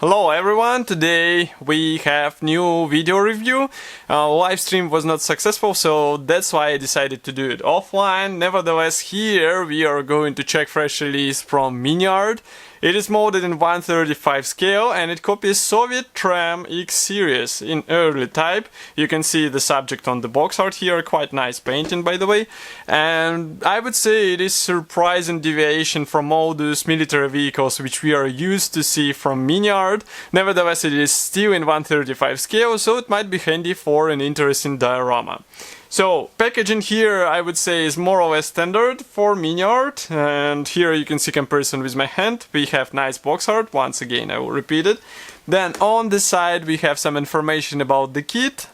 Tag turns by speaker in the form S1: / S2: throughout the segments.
S1: Hello everyone, today we have new video review. Live stream was not successful, so that's why I decided to do it offline. Nevertheless, here we are going to check fresh release from Miniart. It is molded in 1/35 scale and it copies Soviet Tram X series in early type. You can see the subject on the box art here, quite nice painting by the way. And I would say it is surprising deviation from all those military vehicles which we are used to see from Miniart. Nevertheless, it is still in 1/35 scale, so it might be handy for an interesting diorama. So, packaging here I would say is more or less standard for Miniart, and here you can see comparison with my hand. We have nice box art, once again I will repeat it. Then on the side we have some information about the kit,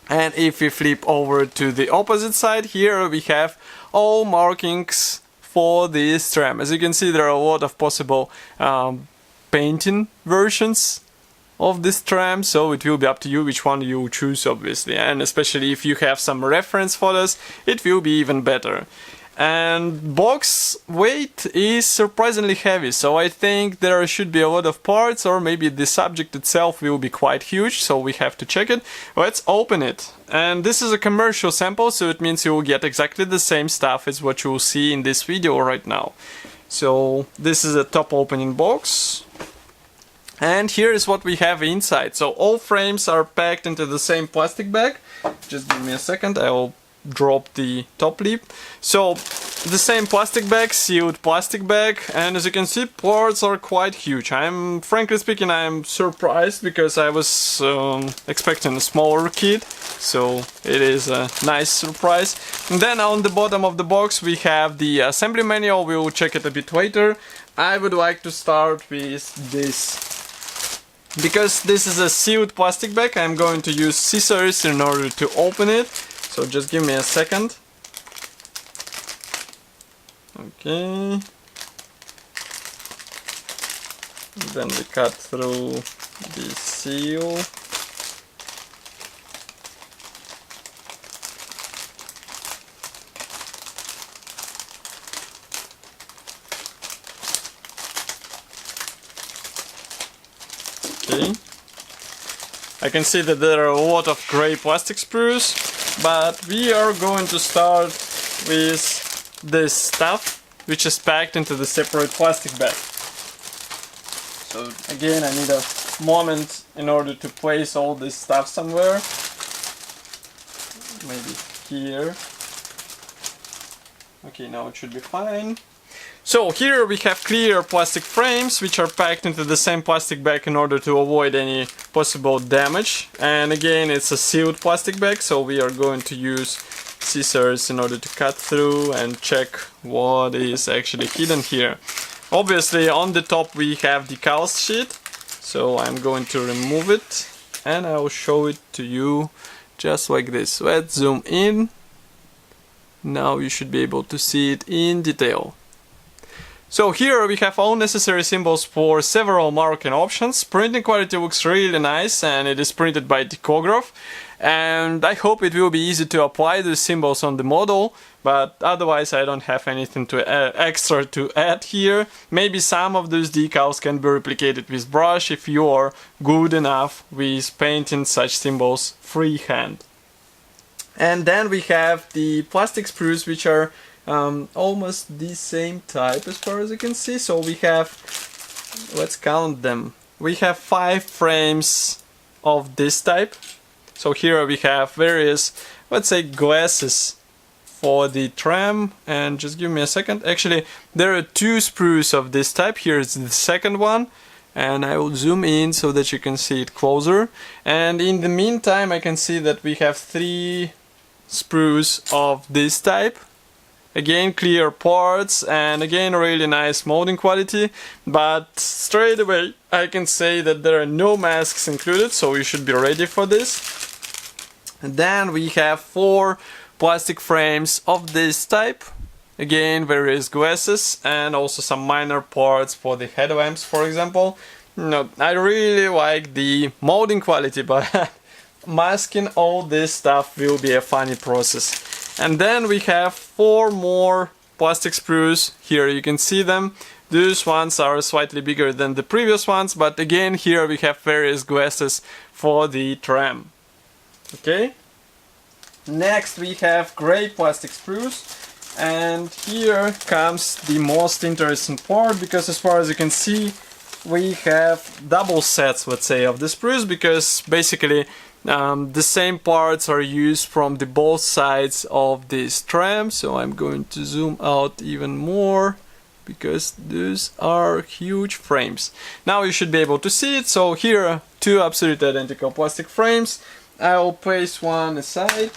S1: and if we flip over to the opposite side, here we have all markings for this tram. As you can see, there are a lot of possible painting versions of this tram, so it will be up to you which one you choose, obviously, and especially if you have some reference photos, it will be even better. And box weight is surprisingly heavy, so I think there should be a lot of parts, or maybe the subject itself will be quite huge, so we have to check it. Let's open it. And this is a commercial sample, so it means you will get exactly the same stuff as what you will see in this video right now. So this is a top opening box. And here is what we have inside. So all frames are packed into the same plastic bag. Just give me a second, I will drop the top lid. So the same plastic bag, sealed plastic bag, and as you can see, parts are quite huge. Frankly speaking, I'm surprised because I was expecting a smaller kit, so it is a nice surprise. And then on the bottom of the box we have the assembly manual. We will check it a bit later. I would like to start with this. Because this is a sealed plastic bag, I'm going to use scissors in order to open it. So just give me a second. Okay. Then we cut through the seal. Okay. I can see that there are a lot of gray plastic sprues, but we are going to start with this stuff, which is packed into the separate plastic bag. So again, I need a moment in order to place all this stuff somewhere. Maybe here. Okay, now it should be fine. So here we have clear plastic frames which are packed into the same plastic bag in order to avoid any possible damage. And again, it's a sealed plastic bag, so we are going to use scissors in order to cut through and check what is actually hidden here. Obviously on the top we have Decals sheet, so I'm going to remove it and I will show it to you just like this. Let's zoom in. Now you should be able to see it in detail. So here we have all necessary symbols for several marking options. Printing quality looks really nice and it is printed by Decals. And I hope it will be easy to apply the symbols on the model, but otherwise I don't have anything extra to add here. Maybe some of those decals can be replicated with brush if you are good enough with painting such symbols freehand. And then we have the plastic sprues, which are almost the same type as far as you can see. So we have, let's count them, we have 5 frames of this type. So here we have various, let's say, glasses for the tram, and just give me a second. Actually, there are 2 sprues of this type. Here is the second one, and I will zoom in so that you can see it closer. And in the meantime I can see that we have 3 sprues of this type. Again, clear parts, and again really nice molding quality, but straight away I can say that there are no masks included, so you should be ready for this. And then we have 4 plastic frames of this type. Again, various glasses and also some minor parts for the headlamps, for example. No, I really like the molding quality, but masking all this stuff will be a funny process. And then we have 4 more plastic sprues. Here you can see them, Those ones are slightly bigger than the previous ones, but again here we have various glasses for the tram. Okay. Next we have gray plastic sprues, and here comes the most interesting part, because as far as you can see we have double sets, let's say, of the sprues, because basically the same parts are used from the both sides of this tram. So I'm going to zoom out even more, because those are huge frames. Now you should be able to see it. So here are two absolutely identical plastic frames. I'll place one aside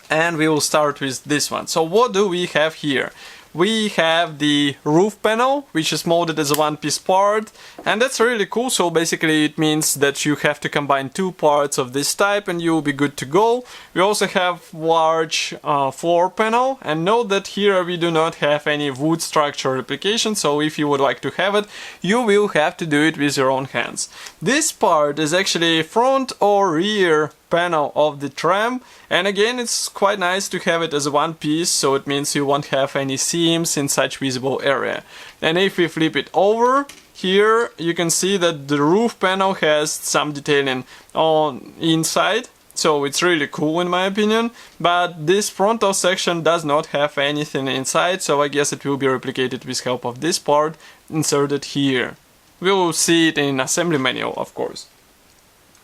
S1: and we will start with this one. So what do we have here? We have the roof panel, which is molded as a one-piece part, and that's really cool. So basically it means that you have to combine two parts of this type and you will be good to go. We also have large floor panel, and note that here we do not have any wood structure replication, so if you would like to have it, you will have to do it with your own hands. This part is actually front or rear panel of the tram, and again it's quite nice to have it as one piece, so it means you won't have any seams in such visible area. And if we flip it over, here you can see that the roof panel has some detailing on inside, so it's really cool in my opinion, but this frontal section does not have anything inside, so I guess it will be replicated with help of this part inserted here. We will see it in assembly manual, of course.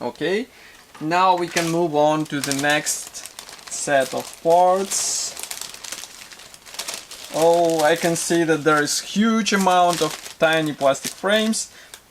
S1: Okay. Now we can move on to the next set of parts. Oh, I can see that there is huge amount of tiny plastic frames,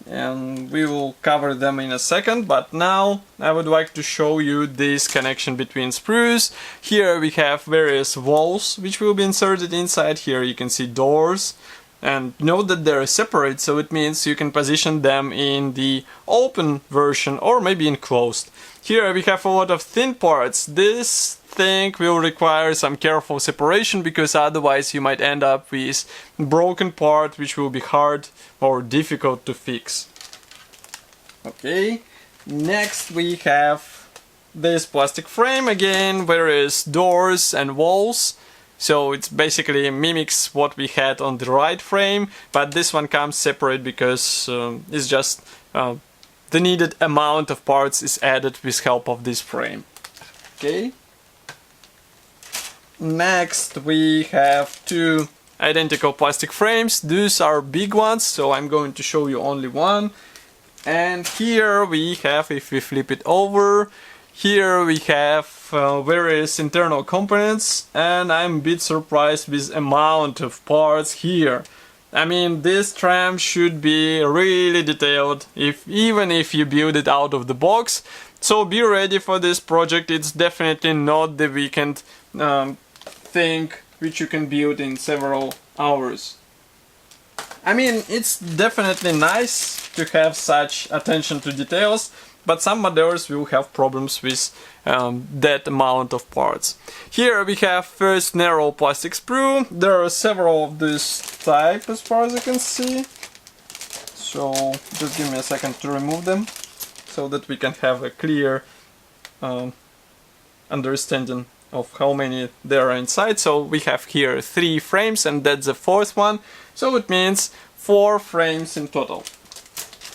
S1: and we will cover them in a second, but now I would like to show you this connection between sprues. Here we have various walls which will be inserted inside. Here you can see doors. And note that they're separate, so it means you can position them in the open version or maybe enclosed. Here we have a lot of thin parts. This thing will require some careful separation, because otherwise you might end up with broken part which will be hard or difficult to fix. Okay, next we have this plastic frame, again various doors and walls. So it basically mimics what we had on the right frame, but this one comes separate because it's just the needed amount of parts is added with help of this frame. Okay. Next we have two identical plastic frames. These are big ones, so I'm going to show you only one. And here we have, if we flip it over, here we have various internal components, and I'm a bit surprised with amount of parts here. I mean, this tram should be really detailed, even if you build it out of the box. So be ready for this project. It's definitely not the weekend thing which you can build in several hours. I mean, it's definitely nice to have such attention to details, but some modelers will have problems with that amount of parts. Here we have first narrow plastic sprue. There are several of this type as far as I can see. So just give me a second to remove them, so that we can have a clear understanding of how many there are inside. So we have here 3 frames, and that's the 4th one. So it means 4 frames in total.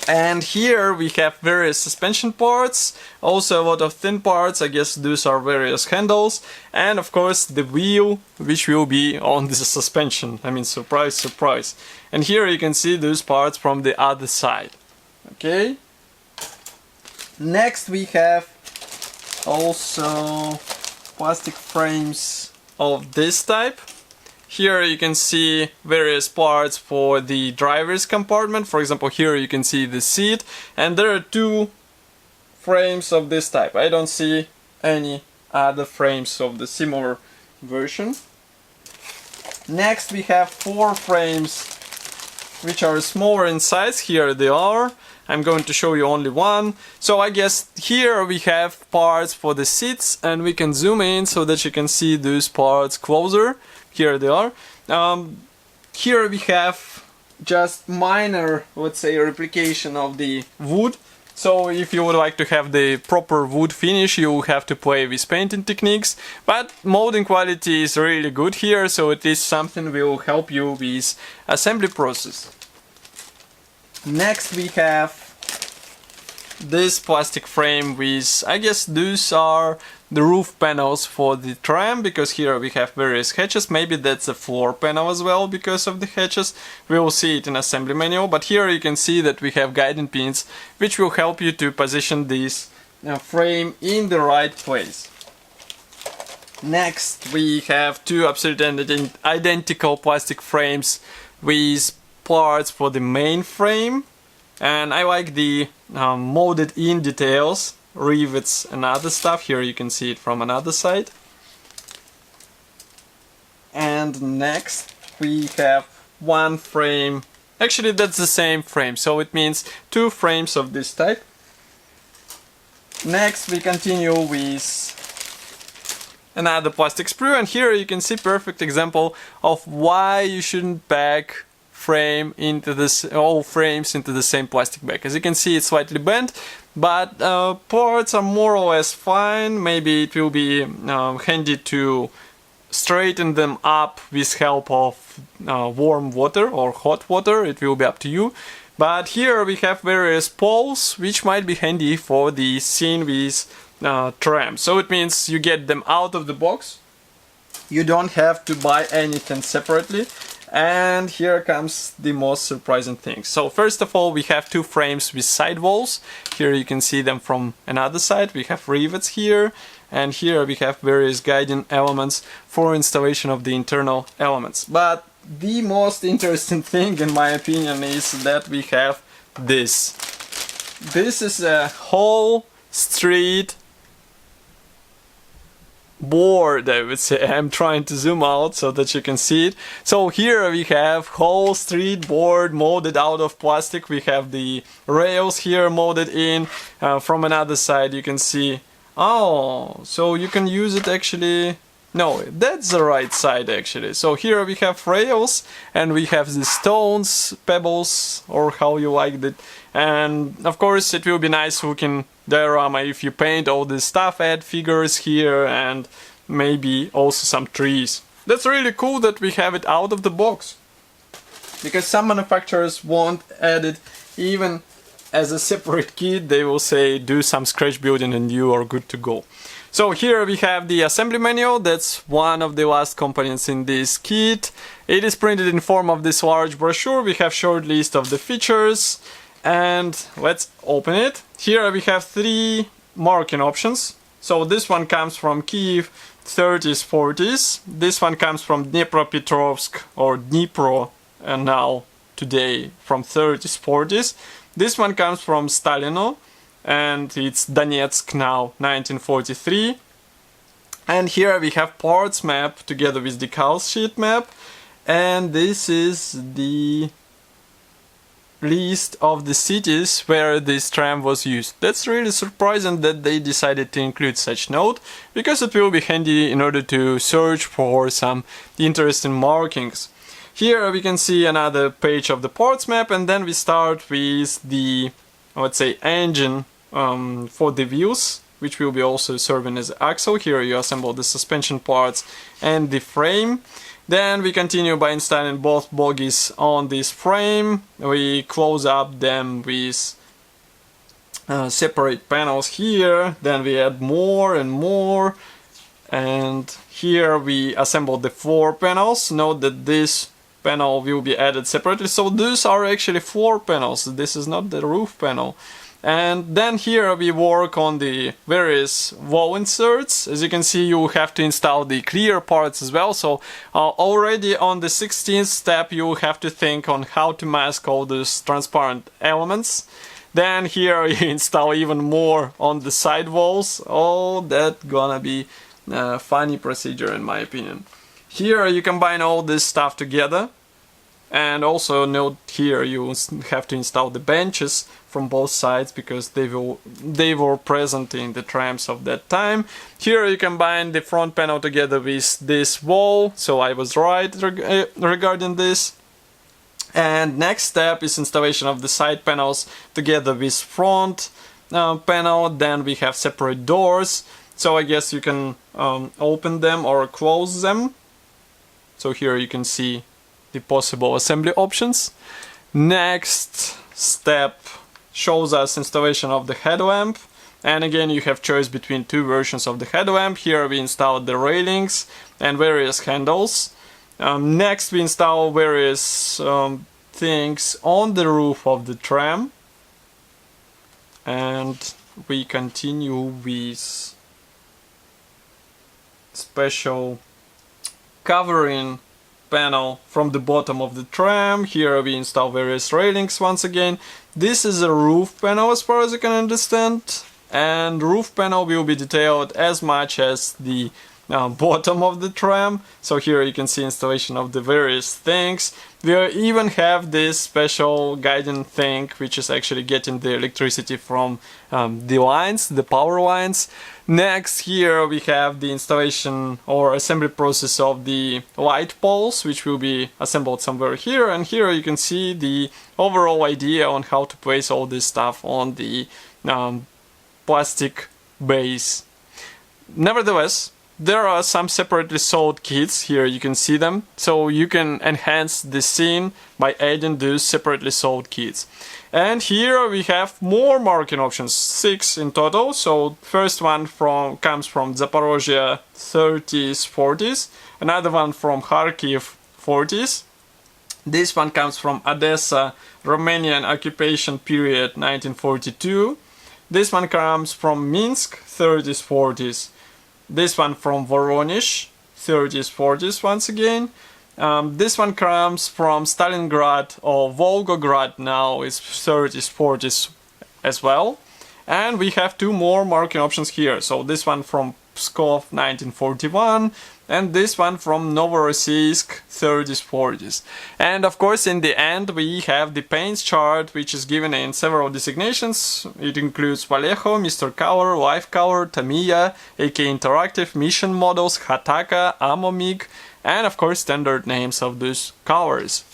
S1: And here we have various suspension parts, also a lot of thin parts. I guess those are various handles, and of course the wheel which will be on the suspension. I mean, surprise, surprise. And here you can see those parts from the other side. Okay. Next we have also plastic frames of this type. Here you can see various parts for the driver's compartment. For example, here you can see the seat, and there are 2 frames of this type. I don't see any other frames of the similar version. Next we have 4 frames which are smaller in size. Here they are. I'm going to show you only one. So I guess here we have parts for the seats, and we can zoom in so that you can see those parts closer. Here they are. Here we have just minor, let's say, replication of the wood. So if you would like to have the proper wood finish, you have to play with painting techniques, but molding quality is really good here, so it is something will help you with assembly process. Next we have this plastic frame with, I guess these are the roof panels for the tram, because here we have various hatches. Maybe that's a floor panel as well because of the hatches. We will see it in assembly manual, but here you can see that we have guiding pins which will help you to position this frame in the right place. Next we have two absolutely identical plastic frames with parts for the main frame, and I like the molded in details, rivets and other stuff. Here you can see it from another side. And next we have one frame, actually that's the same frame, so it means two frames of this type. Next we continue with another plastic sprue, and here you can see perfect example of why you shouldn't pack all frames into the same plastic bag. As you can see, it's slightly bent, but parts are more or less fine. Maybe it will be handy to straighten them up with help of warm water or hot water. It will be up to you. But here we have various poles which might be handy for the scene with tram. So it means you get them out of the box. You don't have to buy anything separately. And here comes the most surprising thing. So first of all, we have two frames with sidewalls. Here you can see them from another side. We have rivets here, and here we have various guiding elements for installation of the internal elements. But the most interesting thing, in my opinion, is that we have this. This is a whole street board, I would say. I'm trying to zoom out so that you can see it. So here we have whole street board molded out of plastic. We have the rails here molded in. From another side you can see, oh, so you can use it actually. No, that's the right side actually. So here we have rails and we have the stones, pebbles, or how you like it. And of course it will be nice looking diorama if you paint all this stuff, add figures here and maybe also some trees. That's really cool that we have it out of the box, because some manufacturers won't add it even as a separate kit. They will say do some scratch building and you are good to go. So here we have the assembly manual. That's one of the last components in this kit. It is printed in form of this large brochure. We have short list of the features. And let's open it. Here we have three marking options. So this one comes from Kiev 30s 40s. This one comes from Dnipropetrovsk or Dnipro, and now today from 30s 40s. This one comes from Stalino, and it's Donetsk now 1943. And here we have parts map together with Decals sheet map, and this is the list of the cities where this tram was used. That's really surprising that they decided to include such note, because it will be handy in order to search for some interesting markings. Here we can see another page of the parts map, and then we start with the, let's say, engine for the wheels, which will be also serving as axle. Here you assemble the suspension parts and the frame. Then we continue by installing both bogies on this frame. We close up them with separate panels here. Then we add more and more. And here we assemble the floor panels. Note that this panel will be added separately. So these are actually floor panels. This is not the roof panel. And then here we work on the various wall inserts. As you can see, you have to install the clear parts as well. So already on the 16th step you have to think on how to mask all these transparent elements. Then here you install even more on the side walls. Oh, that's gonna be a funny procedure in my opinion. Here you combine all this stuff together. And also note here you have to install the benches from both sides, because they were present in the trams of that time. Here you combine the front panel together with this wall, so I was right regarding this. And next step is installation of the side panels together with front panel. Then we have separate doors, so I guess you can open them or close them. So here you can see the possible assembly options. Next step shows us installation of the headlamp, and again you have choice between two versions of the headlamp. Here we installed the railings and various handles. Next we install various things on the roof of the tram, and we continue with special covering panel from the bottom of the tram. Here we install various railings once again. This is a roof panel as far as I can understand, and roof panel will be detailed as much as the bottom of the tram. So here you can see installation of the various things. We even have this special guiding thing which is actually getting the electricity from the lines, the power lines. Next, here we have the installation or assembly process of the light poles, which will be assembled somewhere here, and here you can see the overall idea on how to place all this stuff on the plastic base. Nevertheless, there are some separately sold kits. Here you can see them, so you can enhance the scene by adding those separately sold kits. And here we have more marking options, 6 in total. So first one comes from Zaporozhye 30s, 40s, another one from Kharkiv 40s. This one comes from Odessa, Romanian occupation period 1942. This one comes from Minsk 30s, 40s. This one from Voronezh 30s, 40s once again. This one comes from Stalingrad or Volgograd now, is 30s, 40s as well. And we have two more marking options here. So this one from Pskov 1941 and this one from Novorossiysk 30s, 40s. And of course in the end we have the paints chart, which is given in several designations. It includes Vallejo, Mr. Color, Life Color, Tamiya, AK Interactive, Mission Models, Hataka, Amomig, and of course standard names of those colors.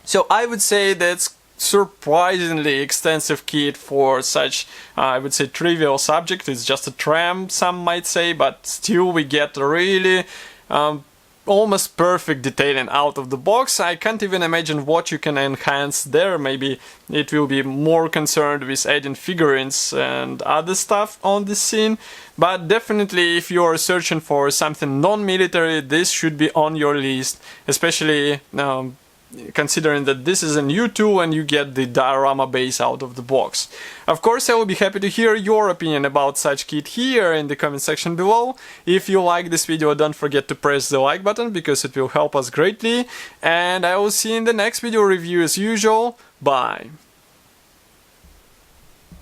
S1: So I would say that's surprisingly extensive kit for such, I would say, trivial subject. It's just a tram, some might say, but still we get really almost perfect detailing out of the box. I can't even imagine what you can enhance there. Maybe it will be more concerned with adding figurines and other stuff on the scene, but definitely if you are searching for something non-military, this should be on your list, especially considering that this is a new tool and you get the diorama base out of the box. Of course, I will be happy to hear your opinion about such kit here in the comment section below. If you like this video, don't forget to press the like button because it will help us greatly, and I will see you in the next video review as usual. Bye!